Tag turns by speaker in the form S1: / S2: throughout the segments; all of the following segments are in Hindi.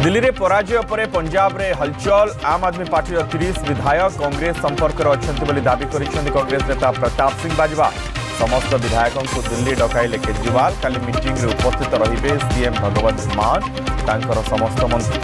S1: दिल्ली रे पराजय पर पंजाब रे हलचल। आम आदमी पार्टी 30 विधायक कांग्रेस संपर्क में दावी कर कांग्रेस नेता प्रताप सिंह बाजवा। समस्त विधायकों को दिल्ली डकाइले केजरीवाल। काली मीटिंग रे उपस्थित रहिबे सीएम भगवंत मान तांकर समस्त मंत्री।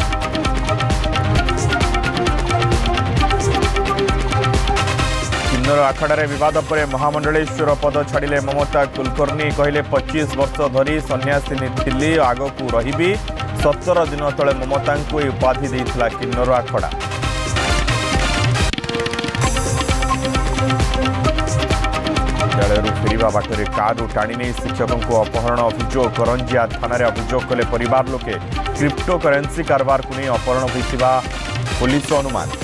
S1: किन्नर आखड़े विवाद पर महामंडलेश्वर पद छाड़िले ममता कुलकर्णी। कहले 25 वर्ष धरी सन्यासिनी थिली आगकू रहिबी। 17 दिन तले ममता को उपाधि देइथिला किन्नर आखड़ा। विद्यालय फेरिबा बाटरे कार टाणी नहीं शिक्षकों को अपहरण अभियोग। करंजिया थाना अभियोग कले परिवार लोके। क्रिप्टो करेन्सी कारबार को नहीं अपहरण होइथिबा पुलिस अनुमान।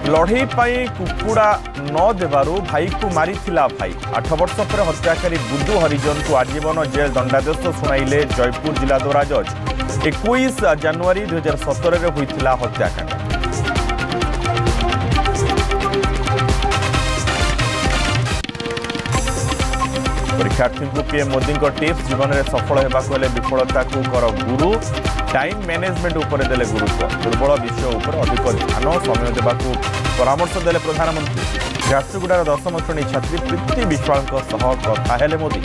S1: लड़ई पाई कुकुड़ा न देवारु भाई को मारिथिला भाई। 8 वर्ष पर हत्याकारी बुद्धू हरिजन को आजीवन जेल दंडादेश सुनाइले जयपुर जिला दौरा जज। 21 जनवरी 2017 रे होइथिला हत्याकांड। परीक्षार्थी को पीएम मोदी टिप्स। जीवन में सफल होगा विफलता को कर गुरु। टाइम मैनेजमेंट उपरे देले गुरुत्व। दुर्बल विषय उपर अधिक ध्यान समय देवा परामर्श देले प्रधानमंत्री। झारसुगुड़ार 10म श्रेणी छात्री प्रीति विश्वाल कथा हेले मोदी।